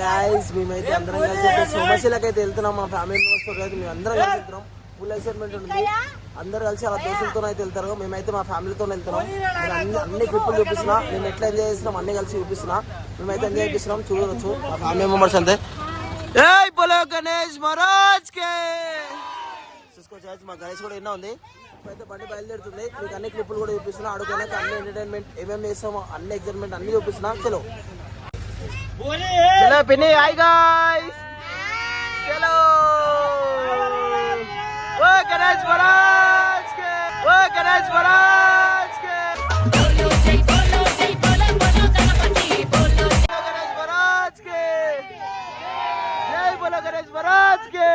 Guys మేమైతే అందరం కలిసి అయితే సోమశిలకి అయితే వెళ్తున్నాం. మా ఫ్యామిలీ మెంబర్స్ తో అయితే మేము అందరం కలిసి వెళ్తున్నాం. ఫుల్ ఎక్సైట్మెంట్ ఉంది. అందరు కలిసి అలా దోస్తులతో అయితే వెళ్తారు. మేమైతే మా ఫ్యామిలీతో వెళ్తున్నాం. అన్ని ట్రిప్పులు చూపిస్తున్నా, మేము ఎట్లా ఎంజాయ్ చేస్తున్నాం అన్ని కలిసి చూపిస్తున్నా. మేమైతే ఎంజాయ్ చేపిస్తున్నాం, చూడవచ్చు మా ఫ్యామిలీ మెంబర్స్ అంతే. ఏయ్ బోలో గణేష్ మహారాజ్ కే చూసుకోవచ్చు. మా గణేష్ కూడా ఎన్నో ఉంది. ఇప్పుడైతే బండి బయలుదేరుతుంది. మీకు అన్ని క్లిప్పులు కూడా చూపిస్తున్నా. అడుగునే అన్ని ఎంటర్టైన్మెంట్ ఏమేమి చేస్తామో అన్ని ఎక్సైట్మెంట్ అన్ని చూపిస్తున్నా. చలో चलो पिनी हाय गाइस चलो ओ गणेश महाराज के ओ गणेश महाराज के बोलो जय बोलो गणपति बोलो गणेश महाराज के जय बोलो गणेश महाराज के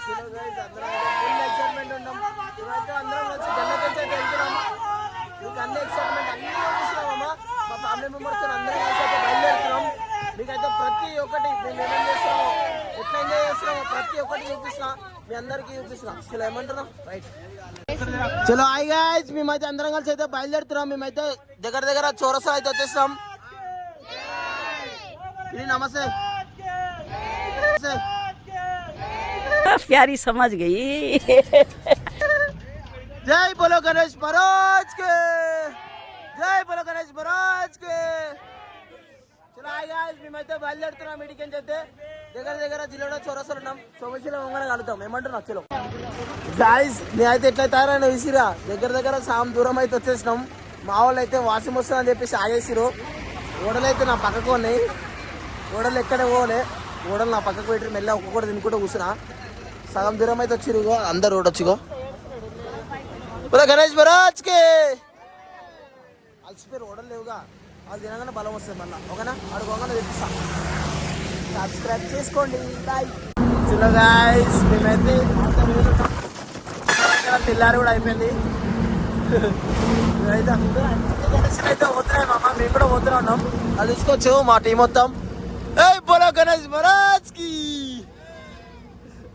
चलो गाइस అందరం ఫుల్ ఎక్సైట్మెంట్ ఉన్నాం. ఇవైతే అందరం వచ్చి గణపతి అయితే వెళ్తున్నాం. మీకు అన్ని ఎక్సైట్మెంట్ అన్ని చూపిస్తున్నామమ్మా. మా ఫ్యామిలీ మెంబర్స్ అందరం కలిసి అయితే బయలుదేరుతున్నాం. మీకైతే ప్రతి ఒక్కటి మేము ఏమేం చేస్తున్నామో ఎట్లా ఎంజాయ్ చేస్తున్నామో ప్రతి ఒక్కటి చూపిస్తున్నా, మీ అందరికీ చూపిస్తున్నా. చలో ఏమంటున్నాం రైట్ చలో హాయ్ గైస్ మేమైతే అందరం కలిసి అయితే బయలుదేరుతున్నాం. మేమైతే దగ్గర చౌరస్తా అయితే వచ్చేస్తున్నాం. నమస్తే प्यारी समझ गई जय बोलो गणेश महाराज के जय बोलो गणेश महाराज के चलो हाय गाइस మేమైతే బయలుదేరుతున్నాం. మీటికి అయితే దగ్గర జిల్లాలో చౌరస్తాలో ఉన్నాం. సోమశిల వంగన కలుద్దాం ఏమంటున్నా. చలో గాయస్ నేనైతే ఎట్లా తయారైనా విసిరా దగ్గర సాయం దూరం అయితే వచ్చేసినాం. మా వాళ్ళు అయితే వాసం వస్తుందని చెప్పేసి ఆగేసిరు. ఓడలైతే నా పక్కకు ఉన్నాయి. ఓడలు ఎక్కడే పోలే, ఓడలు నా పక్కకు పెట్టి మెల్ల ఒక్కొక్కటి తినుకుంటూ కూర్చున్నా. సగం దూరం అయితే వచ్చిరుగో అందరు రోడ్ వచ్చిగో గణేష్ మహారాజ్ కే అలసిపోయి ఓడలు లేవుగా, వాళ్ళు తినగానే బలం వస్తుంది మళ్ళీ. ఓకేనా అడుగుగానే తెప్పిస్తా. సబ్స్క్రైబ్ చేసుకోండి. బాయ్ చలో గాయ్స్ మేమైతే తెల్లారి కూడా అయిపోయింది. అయితే పోతున్నాయి మామ, మేము కూడా పోతూనే ఉన్నాం. అది తీసుకోవచ్చు మా టీం మొత్తం. ఏ బోలో గణేష్ మహారాజ్ కి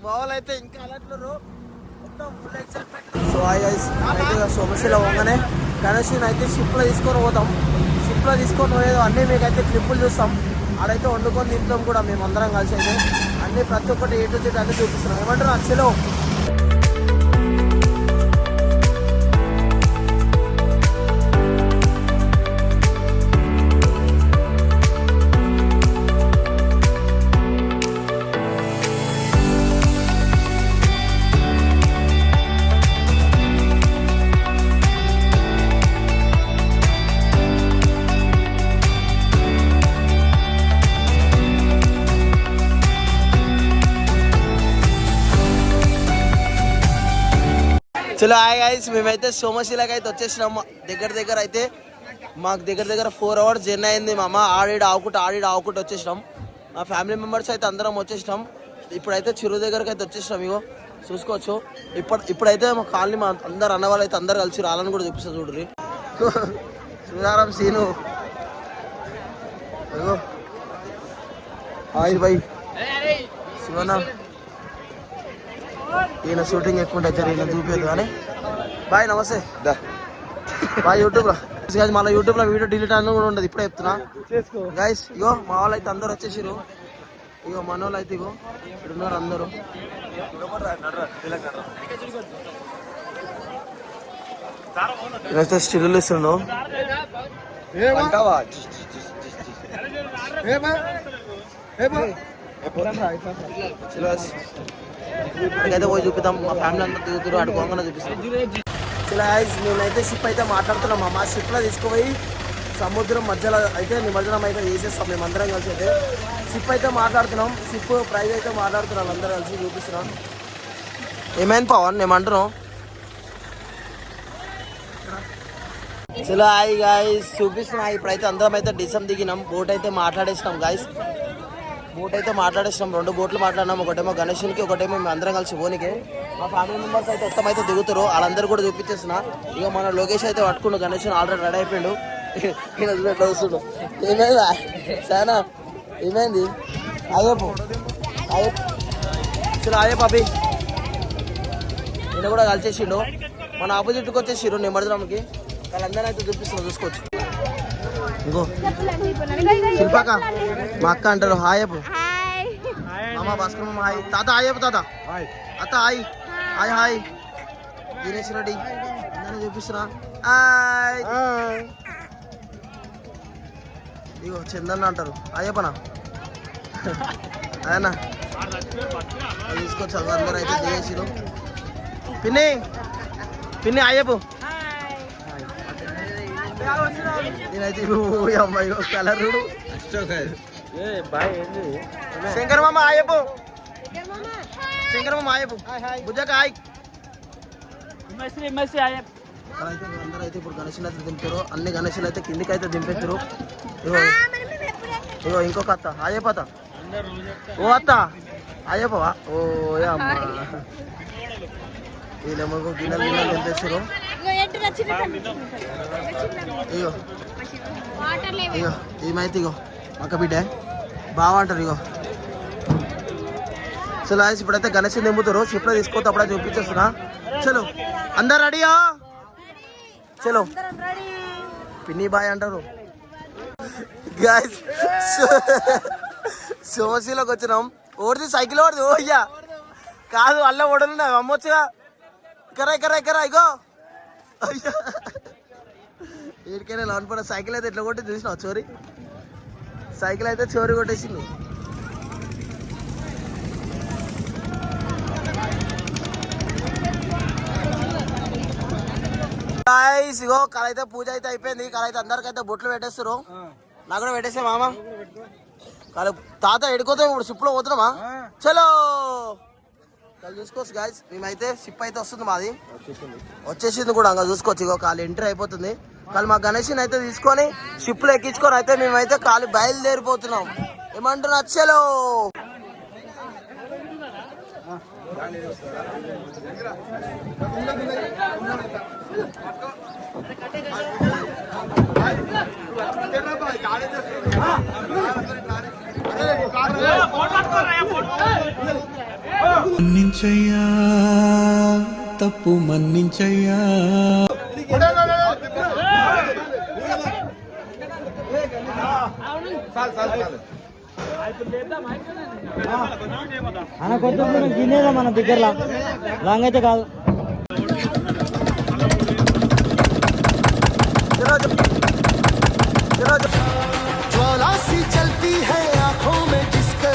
మా వాళ్ళు అయితే ఇంకా అలాంటి మొత్తం ఫుల్ ఎక్సైట్మెంట్. సో అయితే సోమశిల పోగానే గణేష్ అయితే షిప్లో తీసుకొని పోతాం. షిప్లో తీసుకొని పోయేది అన్నీ మీకైతే క్లిప్పులు చూస్తాం. ఆడైతే వండుకొని తింటాం కూడా మేము అందరం కలిసి. అయితే అన్నీ ప్రతి ఒక్కటి ఏ టు జెడ్ అన్నీ చూపిస్తున్నాం. ఏమంటారు అక్షలో చలో హాయ్ గైస్ మేమైతే సోమశిలకి అయితే వచ్చేసినాం. దగ్గర అయితే మాకు దగ్గర 4 hours జర్నీ అయింది. మా అమ్మ ఆడిడ ఆవుకుంటూ వచ్చేసినాం. మా ఫ్యామిలీ మెంబర్స్ అయితే అందరం వచ్చేసినాం. ఇప్పుడైతే చెరువు దగ్గరకు అయితే వచ్చేసినాం. ఇగో చూసుకోవచ్చు. ఇప్పుడైతే మా కాలనీ మా అందరు అన్నవాళ్ళు అయితే అందరు కలిసి రాలని కూడా చూపిస్తా చూడ్రి. శ్రీరామ్ సీను హాయ్ బై శివనా ఈయన షూటింగ్ ఎక్కువ ఉంటుంది, ఈయన చూపేది కానీ. బాయ్ నమస్తే బాయ్. యూట్యూబ్లో మళ్ళీ యూట్యూబ్లో వీడియో డిలీట్ అని కూడా ఉండదు, ఇప్పుడే చెప్తున్నా గైస్. ఇగో మా వాళ్ళు అయితే అందరు వచ్చేసారు. ఇగో మన వాళ్ళు అయితే ఇగో ఇక్కడ ఉన్నారు అందరూ. నేనైతే స్టిల్ ఇస్తున్నాను. అయితే పోయి చూపిద్దాం. మా ఫ్యామిలీ అంతా దిగుతారు, అడుగుగానే చూపిస్తాం. ఇలా నేనైతే షిప్ అయితే మాట్లాడుతున్నాం. మా షిప్లో తీసుకుపోయి సముద్రం మధ్యలో అయితే నిమజ్జనం అయితే చేసేస్తాం మేమందరం కలిసి. అయితే షిప్ అయితే మాట్లాడుతున్నాం. షిప్ ప్రైజ్ అయితే మాట్లాడుతున్నాం అందరూ కలిసి చూపిస్తున్నాం. ఏమైంది పవన్ ఏమంటున్నావు? చలో హాయ్ గాయస్ చూపిస్తున్నా. ఇప్పుడైతే అందరం అయితే డిసం దిగినాం. బోట్ అయితే మాట్లాడేసినాం గాయస్. బోట్ అయితే మాట్లాడేసినాం. 2 బోట్లు మాట్లాడినాం. ఒకటేమో గణేషునికి, ఒకటేమో మేము అందరం కలిసి పోనీకి. మా ఫ్యామిలీ మెంబర్స్ అయితే మొత్తం అయితే దిగుతారు. వాళ్ళందరూ కూడా చూపించేస్తున్నా. ఇక మన లోకేష్ అయితే పట్టుకుండు. గణేష్ ఆల్రెడీ రెడీ అయిపోయిండు. ఎట్లా వస్తుండు. ఏమైందా సానా ఏమైంది? అయ్యప్పు చలో అయ్యే పాపి ఈయన కూడా కలిసేసిండు. మన ఆపోజిట్కి వచ్చేసిరు నిమజ్జనంకి. వాళ్ళందరూ అయితే చూపిస్తున్నా చూసుకోవచ్చు. ఇంకో శిల్పాక మా అక్క అంటారు హాయ్ అప్పు మామ భాస్కర్ మామ హాయ్ తాత హాయ్ అప్పు తాత అత్త hi hi hi Dinesh Reddy అందరూ చూపిస్తున్నా హాయ్ ఇగో చందన్న అంటారు అయ్యప్పనా అదేనా తీసుకోవచ్చు అందరూ అయితే దిగేసిరు పిన్ని పిన్ని అయ్యప్పు నేనైతే అమ్మాయి కలరుడు శంకర్ మామ అయ్యప్పు శంకర్ మామ అయ్యప్పు బుజ్జక హాయ్ అందరూ అయితే ఇప్పుడు గణేషులు అయితే దింపారు అన్ని గణేషులు అయితే కిందికి అయితే దింపేస్తారు ఇగో ఇగో ఇంకొక అత్త అయ్యప్ప అత్త ఓ అత్త అయ్యప్పవా ఓ అమ్మ వీళ్ళేమో గిన్నెలు గిన్నెలు దింపేస్తారు ఇగో ఇగో ఏమైతే ఇగో అక్క బిడ్డ బాగుంటారు ఇగో చలో ఇప్పుడైతే గణేష్ దింపుతారు షిప్లో తీసుకోతే అప్పుడే చూపించేస్తున్నా చలో అందరు రెడీయా చలో పిన్ని బాయ్ అంటారు సోమశీలోకి వచ్చినాం ఓడిది సైకిల్ ఓడిది ఓ అయ్యా కాదు అల్ల ఓడలు అమ్మొచ్చుగా ఇక్కరా ఇక్కరా ఇక్కరా ఇగో అయ్యా వీడికైనా లోన్ పడ సైకిల్ అయితే ఎట్లా కొట్టి చూసినావు చోరీ సైకిల్ అయితే చోరీ కొట్టేసింది ఇగో కాలైతే పూజ అయితే అయిపోయింది కాలైతే అందరికైతే బొట్లు పెట్టేస్తారు నాకు కూడా పెట్టేసా మామ కాదు తాత ఎడుకోతాం ఇప్పుడు షిప్ లో పోతున్నామా చలో కాదు చూసుకోవచ్చు గాయస్ మేమైతే షిప్ అయితే వస్తుంది మాది వచ్చేసింది కూడా ఇంకా చూసుకోవచ్చు ఇగో కాలు ఎంట్రీ అయిపోతుంది కాదు మా గణేష్ని అయితే తీసుకొని షిప్ లో ఎక్కించుకొని అయితే మేమైతే కాలు బయలుదేరిపోతున్నాం ఏమంటున్నా చలో మన్నించయ్యా తప్పు మన్నించయ్యా అన్న కొంచెం గిన్నెదా మన దగ్గరలో లాంగ్ అయితే కాదు ज्वाला सी चलती है आंखों में जिसके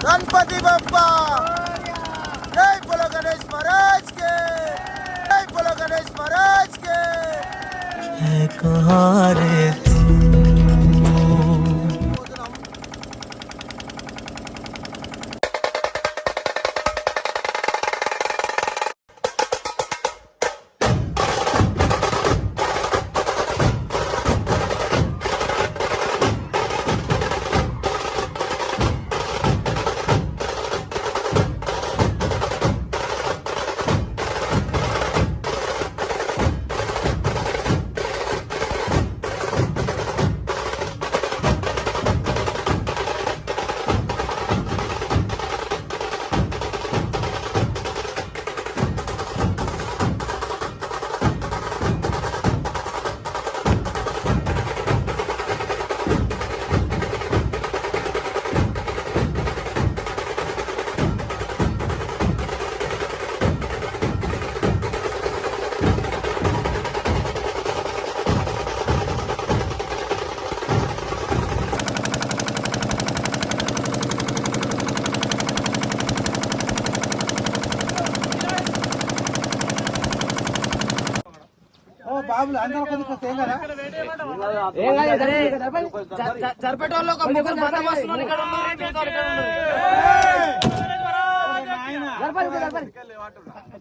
गणपति बप्पा जय बोलो गणेश महाराज के जय बोलो गणेश महाराज के कहाँ रे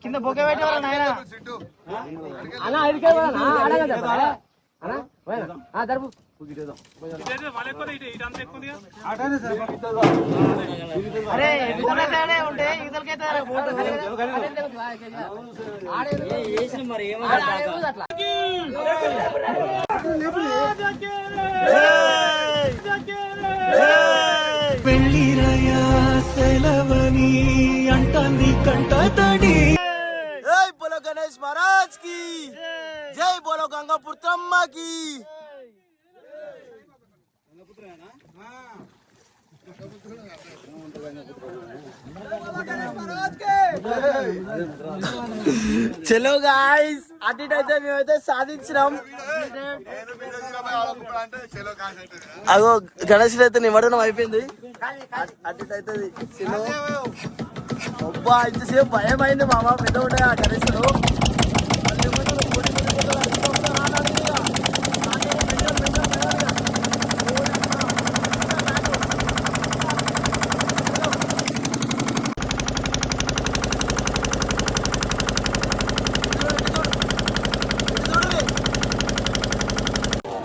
కింద బొకే పెట్టేవారు నాయన అన్న జరుపు అరే ఉంటే ఇతలకైతే మరి ఏమన్నా వెళ్ళిరయా సెలవని అంటాంది కంట తడి జై బోలో గణేష్ మహారాజ్ కి జై బోలో గంగా పుత్రమ్మ కి చలో గాయ్స్ అటు ఇటు అయితే మేమైతే సాధించినాం. అగో గణేష్ అయితే నిమడనం అయిపోయింది. అటు ఇటు అయితే చలో అబ్బా ఇంతసేపు భయం అయింది మామ. పెద్ద ఉంటాయి ఆ గణేశుడు.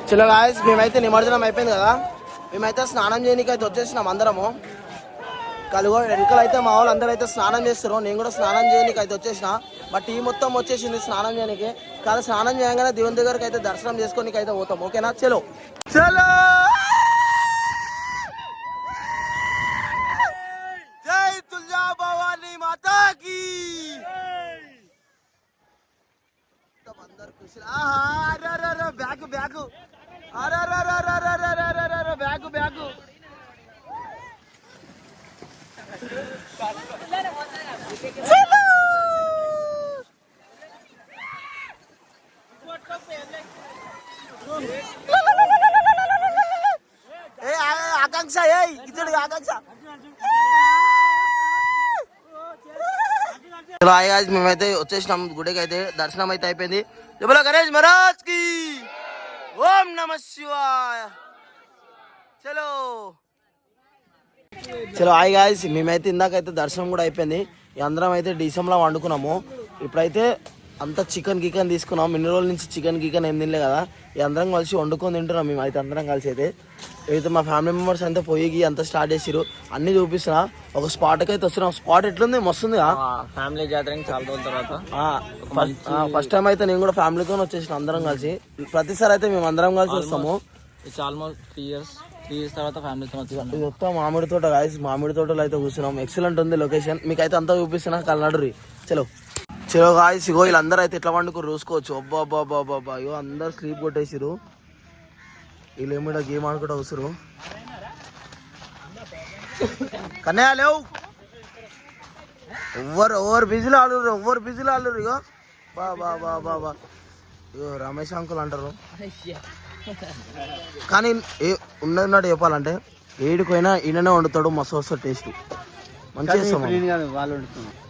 చలో గాయస్ మేమైతే నిమజ్జనం అయిపోయింది కదా, మేమైతే స్నానం చేయడానికి అయితే వచ్చేసినాం అందరము. కలుగో వెనకలు అయితే మా వాళ్ళు అందరూ అయితే స్నానం చేస్తారు. నేను కూడా స్నానం చేయడానికి అయితే వచ్చేసిన. బట్ టీం మొత్తం వచ్చేసింది స్నానం చేయడానికి. కానీ స్నానం చేయగానే దేవుని దగ్గరికి అయితే దర్శనం చేసుకోనికి అయితే పోతాం. ఓకేనా? చలో చలో జై తుల్జా భవానీ మాతాకి. అందరు ఖుషి. బ్యాగ్ బ్యాగ్ బ్యాగ్ బ్యాగ్ ఆకాంక్ష ఇతడు ఆకాంక్ష. మేమైతే వచ్చేసినాం గుడికి. అయితే దర్శనం అయితే అయిపోయింది. జై గణేష్ మహారాజ్ కి ఓం నమః శివాయ. చలో చలో హాయ్ గాయ్స్, మేమైతే ఇందాకైతే దర్శనం కూడా అయిపోయింది. అందరం అయితే డీసెంలో వండుకున్నాము. ఇప్పుడైతే అంతా చికెన్ గికెన్ తీసుకున్నాం. ఇన్ని రోజుల నుంచి చికెన్ గికెన్ ఏం తినలే కదా, అందరం కలిసి వండుకొని తింటున్నాం. మేము అయితే అందరం కలిసి అయితే మా ఫ్యామిలీ మెంబర్స్ అంతా పొయ్యి అంతా స్టార్ట్ చేసిరు. అన్ని చూపిస్తున్నా. ఒక స్పాట్కి అయితే వస్తున్నాం. స్పాట్ ఎట్లుంది? మస్తుంది ఫ్యామిలీ జాతర చాలా రోజుల తర్వాత ఫస్ట్ టైం అయితే నేను కూడా ఫ్యామిలీతో వచ్చేసిన అందరం కలిసి. ప్రతిసారి అయితే మేము అందరం కలిసి వస్తాము. ఇట్స్ ఆల్మోస్ట్ 3 years తర్వాత ఫ్యామిలీతో వచ్చాను. ఇది మొత్తం మామిడి తోట గాయస్. మామిడి తోటలో అయితే కూర్చున్నాం. ఎక్సలెంట్ ఉంది లొకేషన్. మీకు అయితే అంతా చూపిస్తున్నా. కలనడురి. చలో చలో గాయస్. ఇగో వీళ్ళందరూ అయితే ఎట్లా వండుకుని చూసుకోవచ్చు. అబ్బా అబ్బా అబ్బా అబ్బా. ఇగో అందరు స్లీప్ కొట్టేసిరు. వీళ్ళు ఏమో గేమ్ ఆడుకుంటూ వస్తారు. కన్నయ్య లేవు. ఎవరు బిజీలో ఆడురు. ఎవరు బిజీలో ఆడురు. ఇగో బా బా బా బా బా. ఇగో రమేష్ అంకుల్ అంటారు. కానీ ఉన్నది చెప్పాలంటే ఏడుకైనా ఈయననే వండుతాడు. మస్తు వస్తుంది టేస్ట్. మంచిగా చేస్తాం.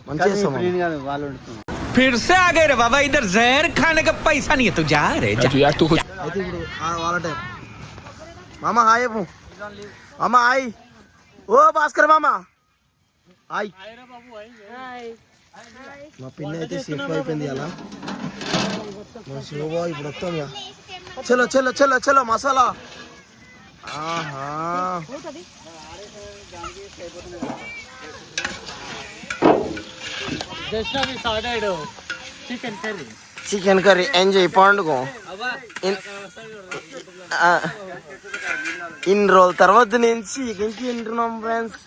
మంచిగా చేస్తాం. फिर से आ गए रे बाबा, इधर जहर खाने का पैसा नहीं है तो जा रे जा। అయితే ఇప్పుడు వాళ్ళ టైం. మామ హాయ్ చెప్పు. మామ హాయ్. ఓ భాస్కర్ మామ హాయ్. మా పిన్ని అయితే షిఫ్ట్ అయిపోయింది అలా. మా శివబా ఇప్పుడు వస్తాం ఇక. చలో చలో చలో చలో మసాలా. ఆహా చికెన్ కర్రీ ఎంజాయ్ పండుగ. ఇన్ని రోజుల తర్వాత నుంచి చికెన్కి తింటున్నాం ఫ్రెండ్స్.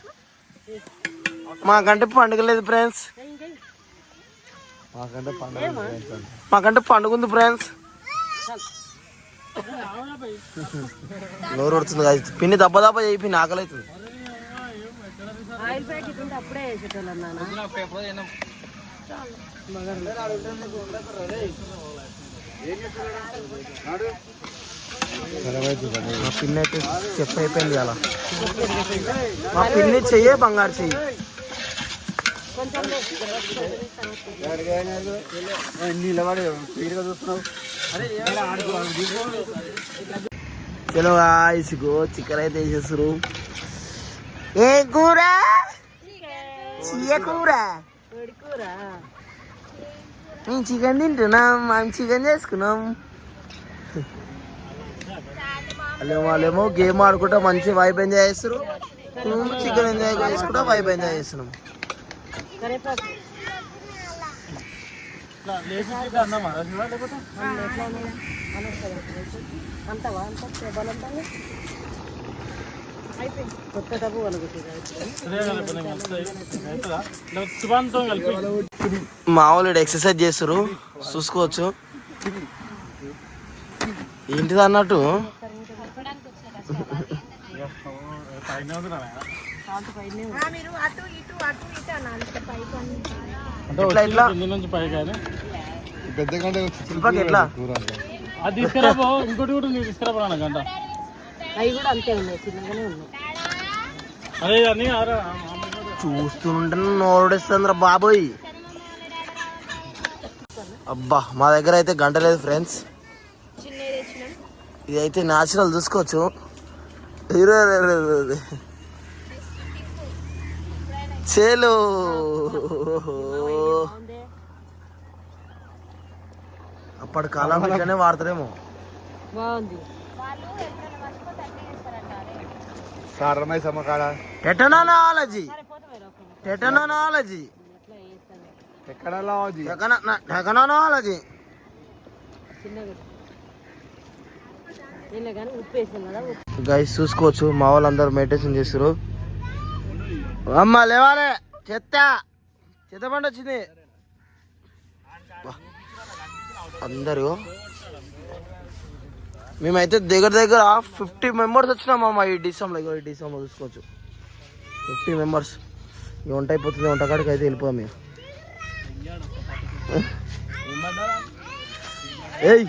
మాకంటే పండుగ లేదు ఫ్రెండ్స్. మాకంటే పండుగ ఉంది ఫ్రెండ్స్. నోరు పడుతుంది కాదు. పిన్ని దెబ్బ దెబ్బ చేయి. పిన్ని ఆకలి అవుతుంది. మా పిన్ని అయితే చెఫ్ అయిపోయింది అలా. మా పిన్ని చెయ్యే బంగారు చెయ్యి. చలో ఇసుకో చికెన్ అయితే వేసేస్తారు. ఏ కూర? చీయ కూర. మేము చికెన్ తింటున్నాం. మేము చికెన్ చేసుకున్నాం. వాళ్ళేమో గేమ్ ఆడుకుంటా మంచి వైబ్ ఎంజాయ్ చేస్తారు. చికెన్ ఎంజాయ్ చేసుకుంటా వైబ్ ఎంజాయ్ చేస్తున్నాం. మామూలు ఎక్సర్సైజ్ చేస్తారు చూసుకోవచ్చు. ఏంటిది అన్నట్టు ఎట్లా ఎట్లా శిల్పకి ఎట్లా అది తీసుకురాబో, ఇంకోటి కూడా నీకు తీసుకురాబో గంట. అవి కూడా అంతే ఉన్నాయి, చిన్నగానే ఉన్నాయి. అదే కానీ చూస్తుంటే నోడిస్తుందిరా బాబోయ్. అబ్బా మా దగ్గర అయితే గంట లేదు ఫ్రెండ్స్. ఇదైతే న్యాచురల్ చూసుకోవచ్చు. చేలు అప్పటి కాలం ఇట్లనే వాడతారేమో. బాగుంది. టెక్నాలజీ టెక్నాలజీ టెక్నాలజీ చిన్నగా కానీ ఉప్పు వేసాం కదా. గైస్ చూసుకోవచ్చు మా వాళ్ళందరూ మెడిటేషన్ చేస్తారు. అమ్మ లేవాలే, చెత్త బండి వచ్చింది అందరూ. మేమైతే దగ్గర 50 మెంబర్స్ వచ్చినామమ్మా ఈ డిసెంబర్లో. ఈ డిసెంబర్ చూసుకోవచ్చు 50 మెంబర్స్. ఈ వంట అయిపోతుంది, వంటకాడికి అయితే వెళ్ళిపోదాం మేము. ఏయ్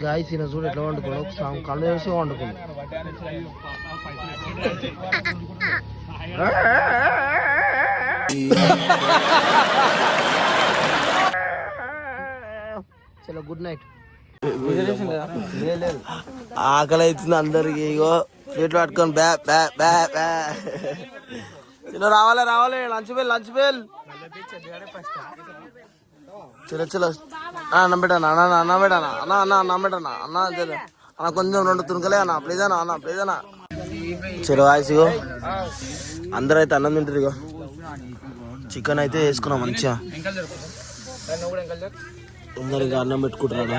గాయస్ ఈయన చూడు ఎట్లా వండుకున్నావు, కళ్ళు వేసి వండుకున్నావు. చలో గుడ్ నైట్. ఆకలి అవుతుంది అందరికి. ఇగో ప్లేట్లు పట్టుకొని బ్యా బ్యా బ్యా బ్యా. చలో రావాలి లంచ్ బెల్. చలో అన్నం పెట్టానా అన్నం పెట్టానా అన్న కొంచెం 2 తునకలే అన్న ప్లీజ్ అన్న. చలో ఆయిసిగో అందరూ అయితే అన్నం తింటారు. ఇగో చికెన్ అయితే వేసుకున్నాం మంచిగా. అందరు ఇంకా అన్నం పెట్టుకుంటున్నాడు.